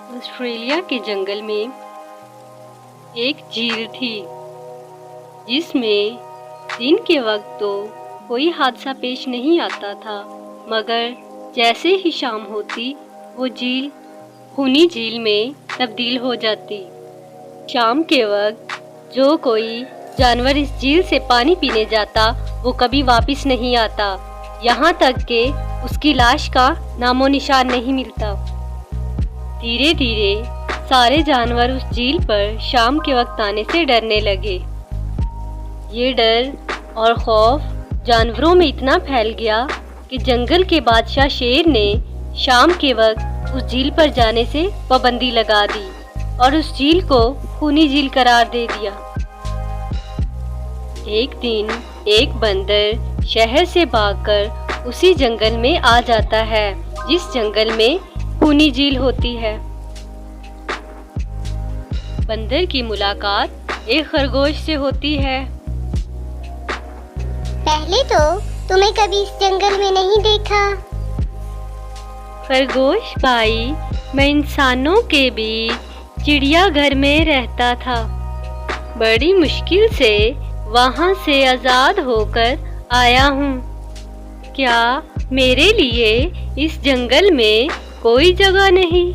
Australia के जंगल में एक झील थी जिसमें दिन के वक्त तो कोई हादसा पेश नहीं आता था, मगर जैसे ही शाम होती वो झील खूनी झील में तब्दील हो जाती। शाम के वक्त जो कोई जानवर इस झील से पानी पीने जाता वो कभी वापस नहीं आता, यहाँ तक कि उसकी लाश का नामो निशान नहीं मिलता। धीरे धीरे सारे जानवर उस झील पर शाम के वक्त आने से डरने लगे। ये डर और खौफ जानवरों में इतना फैल गया कि जंगल के बादशाह शेर ने शाम के वक्त उस झील पर जाने से पाबंदी लगा दी और उस झील को खूनी झील करार दे दिया। एक दिन एक बंदर शहर से भागकर उसी जंगल में आ जाता है जिस जंगल में खूनी झील होती है। बंदर की मुलाकात एक खरगोश से होती है। पहले तो तुम्हें कभी इस जंगल में नहीं देखा। खरगोश भाई, मैं इंसानों के बीच चिड़ियाघर में रहता था। बड़ी मुश्किल से वहाँ से आज़ाद होकर आया हूँ। क्या मेरे लिए इस जंगल में कोई जगह नहीं?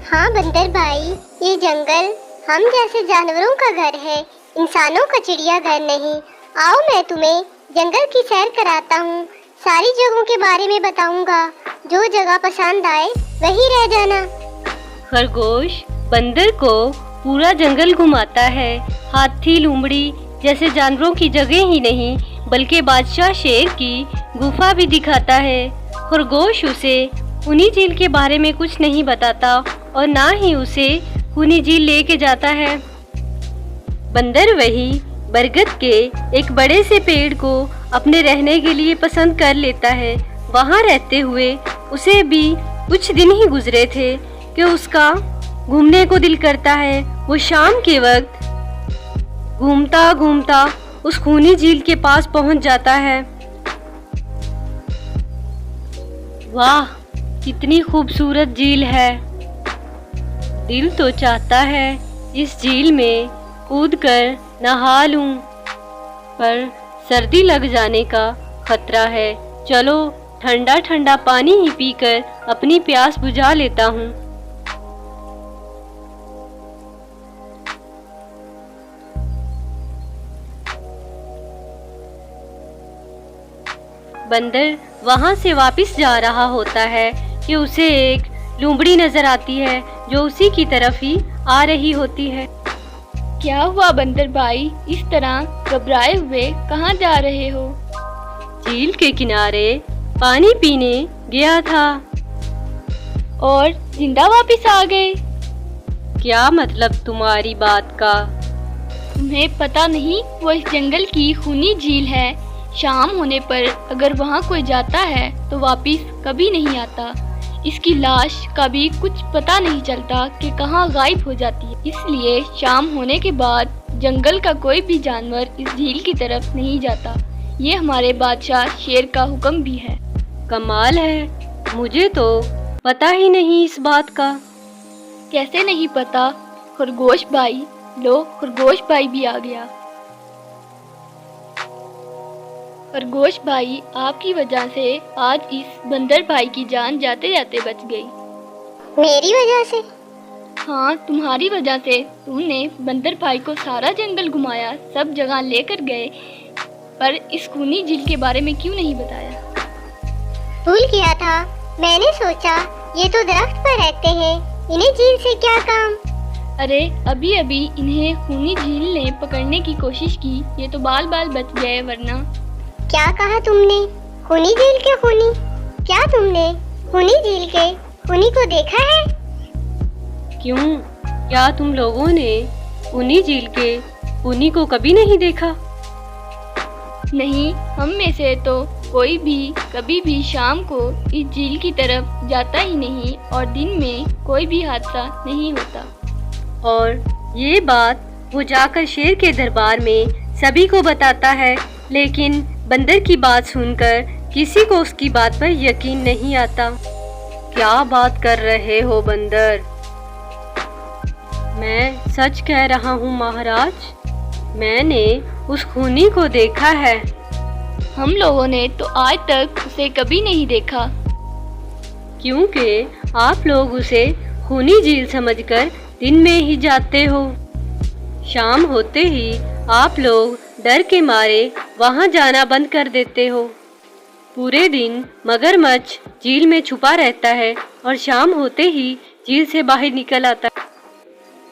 हाँ बंदर भाई, ये जंगल हम जैसे जानवरों का घर है, इंसानों का चिड़ियाघर नहीं। आओ मैं तुम्हें जंगल की सैर कराता हूँ, सारी जगहों के बारे में बताऊंगा। जो जगह पसंद आए वही रह जाना। खरगोश बंदर को पूरा जंगल घुमाता है। हाथी लोमड़ी जैसे जानवरों की जगह ही नहीं बल्कि बादशाह शेर की गुफा भी दिखाता है। खरगोश उसे खूनी झील के बारे में कुछ नहीं बताता और ना ही उसे खूनी झील लेके जाता है। बंदर वही बरगद के एक बड़े से पेड़ को अपने रहने के लिए पसंद कर लेता है। वहाँ रहते हुए उसे भी कुछ दिन ही गुजरे थे कि उसका घूमने को दिल करता है। वो शाम के वक्त घूमता घूमता उस खूनी झील के पास पहुंच जाता है। वाह, कितनी खूबसूरत झील है। दिल तो चाहता है इस झील में कूदकर नहा लूं, पर सर्दी लग जाने का खतरा है। चलो ठंडा ठंडा पानी ही पीकर अपनी प्यास बुझा लेता हूँ। बंदर वहाँ से वापस जा रहा होता है कि उसे एक लोमड़ी नजर आती है जो उसी की तरफ ही आ रही होती है। क्या हुआ बंदर भाई, इस तरह घबराए हुए कहाँ जा रहे हो? झील के किनारे पानी पीने गया था। और जिंदा वापस आ गए? क्या मतलब तुम्हारी बात का? तुम्हें पता नहीं वो इस जंगल की खूनी झील है। शाम होने पर अगर वहाँ कोई जाता है तो वापस कभी नहीं आता। इसकी लाश का भी कुछ पता नहीं चलता कि कहाँ गायब हो जाती है। इसलिए शाम होने के बाद जंगल का कोई भी जानवर इस झील की तरफ नहीं जाता। ये हमारे बादशाह शेर का हुक्म भी है। कमाल है, मुझे तो पता ही नहीं इस बात का। कैसे नहीं पता? खरगोश भाई, लो खरगोश भाई भी आ गया। खरगोश भाई, आपकी वजह से आज इस बंदर भाई की जान जाते जाते बच गई। मेरी वजह से? हाँ, तुम्हारी वजह से। तूने बंदर भाई को सारा जंगल घुमाया, सब जगह लेकर गए, पर इस खूनी झील के बारे में क्यों नहीं बताया? भूल गया था। मैंने सोचा ये तो दरख्त पर रहते हैं, इन्हें झील से क्या काम। अरे अभी अभी इन्हें खूनी झील ने पकड़ने की कोशिश की, ये तो बाल बाल बच गए, वरना। क्या कहा तुमने? खूनी झील के खूनी? क्या तुमने खूनी झील के खूनी को देखा है? क्यों, क्या तुम लोगों ने खूनी झील के खूनी को कभी नहीं देखा? नहीं, हम में से तो कोई भी कभी भी शाम को इस झील की तरफ जाता ही नहीं और दिन में कोई भी हादसा नहीं होता। और ये बात वो जाकर शेर के दरबार में सभी को बताता है, लेकिन बंदर की बात सुनकर किसी को उसकी बात पर यकीन नहीं आता। क्या बात कर रहे हो बंदर? मैं सच कह रहा हूँ महाराज, मैंने उस खूनी को देखा है। हम लोगों ने तो आज तक उसे कभी नहीं देखा। क्योंकि आप लोग उसे खूनी झील समझकर दिन में ही जाते हो। शाम होते ही आप लोग डर के मारे वहां जाना बंद कर देते हो। पूरे दिन मगरमच्छ झील में छुपा रहता है और शाम होते ही झील से बाहर निकल आता है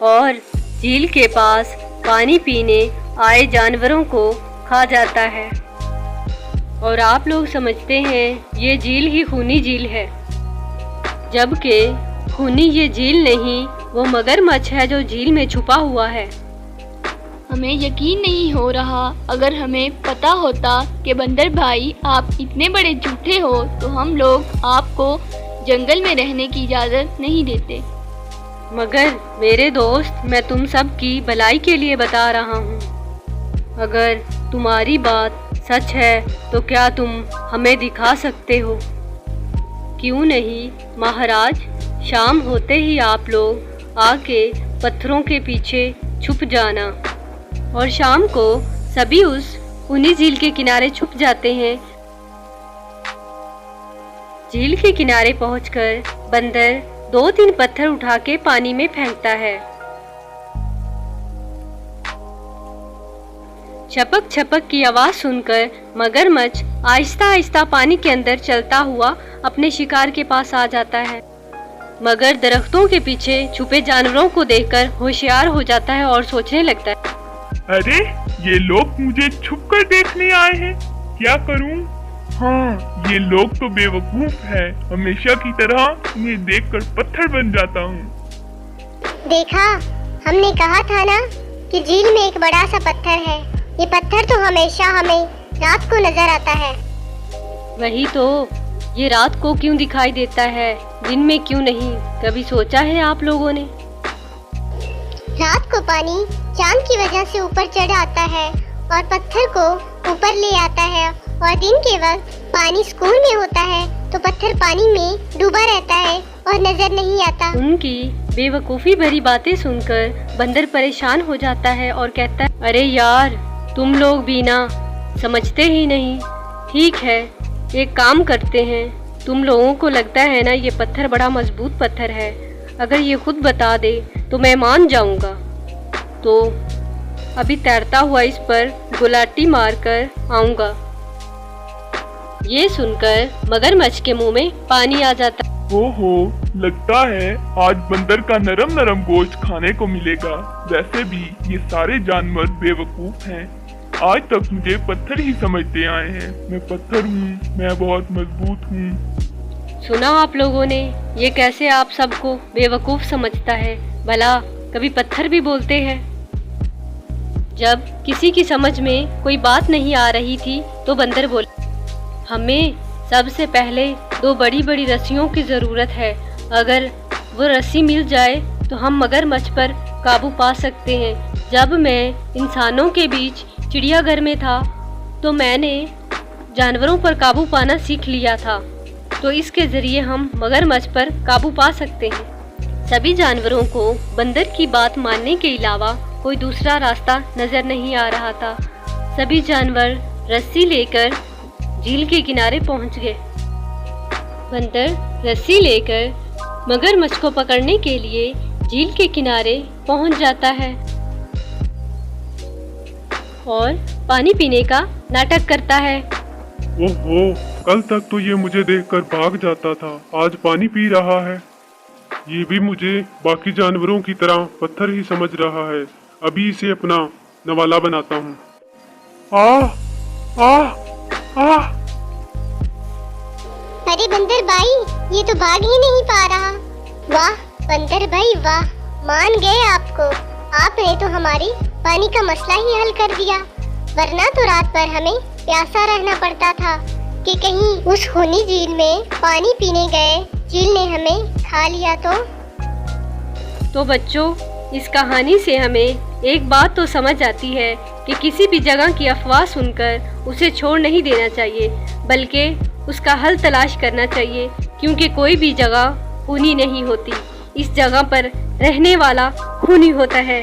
और झील के पास पानी पीने आए जानवरों को खा जाता है। और आप लोग समझते हैं ये झील ही खूनी झील है, जबकि खूनी ये झील नहीं, वो मगरमच्छ है जो झील में छुपा हुआ है। हमें यकीन नहीं हो रहा। अगर हमें पता होता कि बंदर भाई आप इतने बड़े झूठे हो तो हम लोग आपको जंगल में रहने की इजाज़त नहीं देते। मगर मेरे दोस्त, मैं तुम सब की भलाई के लिए बता रहा हूँ। अगर तुम्हारी बात सच है तो क्या तुम हमें दिखा सकते हो? क्यों नहीं महाराज, शाम होते ही आप लोग आके पत्थरों के पीछे छुप जाना और शाम को सभी उस खूनी झील के किनारे छुप जाते हैं। झील के किनारे पहुंचकर बंदर 2-3 पत्थर उठा के पानी में फेंकता है। छपक छपक की आवाज सुनकर मगरमच्छ आहिस्ता आहिस्ता पानी के अंदर चलता हुआ अपने शिकार के पास आ जाता है। मगर दरख्तों के पीछे छुपे जानवरों को देखकर होशियार हो जाता है और सोचने लगता है, अरे ये लोग मुझे छुप कर देखने आए हैं, क्या करूं? हाँ, ये लोग तो बेवकूफ हैं। हमेशा की तरह इन्हें देखकर पत्थर बन जाता हूँ। देखा, हमने कहा था ना कि झील में एक बड़ा सा पत्थर है। ये पत्थर तो हमेशा हमें रात को नजर आता है। वही तो, ये रात को क्यों दिखाई देता है, दिन में क्यों नहीं? कभी सोचा है आप लोगों ने? रात को पानी चांद की वजह से ऊपर चढ़ आता है और पत्थर को ऊपर ले आता है, और दिन के वक्त पानी सुकून में होता है तो पत्थर पानी में डूबा रहता है और नजर नहीं आता। उनकी बेवकूफ़ी भरी बातें सुनकर बंदर परेशान हो जाता है और कहता है, अरे यार, तुम लोग भी ना समझते ही नहीं। ठीक है, एक काम करते हैं, तुम लोगों को लगता है ना ये पत्थर बड़ा मजबूत पत्थर है, अगर ये खुद बता दे तो मैं मान जाऊंगा। तो अभी तैरता हुआ इस पर गुलाटी मारकर आऊंगा। ये सुनकर मगरमच्छ के मुंह में पानी आ जाता। ओहो, लगता है आज बंदर का नरम नरम गोश्त खाने को मिलेगा। वैसे भी ये सारे जानवर बेवकूफ हैं। आज तक मुझे पत्थर ही समझते आए हैं। मैं पत्थर हूँ, मैं बहुत मजबूत हूँ। सुना आप लोगों ने, ये कैसे आप सबको बेवकूफ समझता है? भला कभी पत्थर भी बोलते हैं? जब किसी की समझ में कोई बात नहीं आ रही थी तो बंदर बोला, हमें सबसे पहले 2 बड़ी बड़ी रस्सियों की ज़रूरत है। अगर वो रस्सी मिल जाए तो हम मगरमच्छ पर काबू पा सकते हैं। जब मैं इंसानों के बीच चिड़ियाघर में था तो मैंने जानवरों पर काबू पाना सीख लिया था, तो इसके ज़रिए हम मगरमच्छ पर काबू पा सकते हैं। सभी जानवरों को बंदर की बात मानने के अलावा कोई दूसरा रास्ता नज़र नहीं आ रहा था। सभी जानवर रस्सी लेकर झील के किनारे पहुंच गए। बंदर रस्सी लेकर मगरमच्छ को पकड़ने के लिए झील के किनारे पहुंच जाता है और पानी पीने का नाटक करता है। ओहो, कल तक तो ये मुझे देखकर भाग जाता था, आज पानी पी रहा है। ये भी मुझे बाकी जानवरों की तरह पत्थर ही समझ रहा है। अभी इसे अपना नवाला बनाता हूँ। अरे बंदर भाई, ये तो भाग ही नहीं पा रहा। वाह बंदर भाई वाह, मान गए आपको। आपने तो हमारी पानी का मसला ही हल कर दिया, वरना तो रात भर हमें प्यासा रहना पड़ता था कि कहीं उस खूनी झील में पानी पीने गए, झील ने हमें खा लिया तो बच्चों, इस कहानी से हमें एक बात तो समझ आती है कि किसी भी जगह की अफवाह सुनकर उसे छोड़ नहीं देना चाहिए, बल्कि उसका हल तलाश करना चाहिए क्योंकि कोई भी जगह खूनी नहीं होती, इस जगह पर रहने वाला खूनी होता है।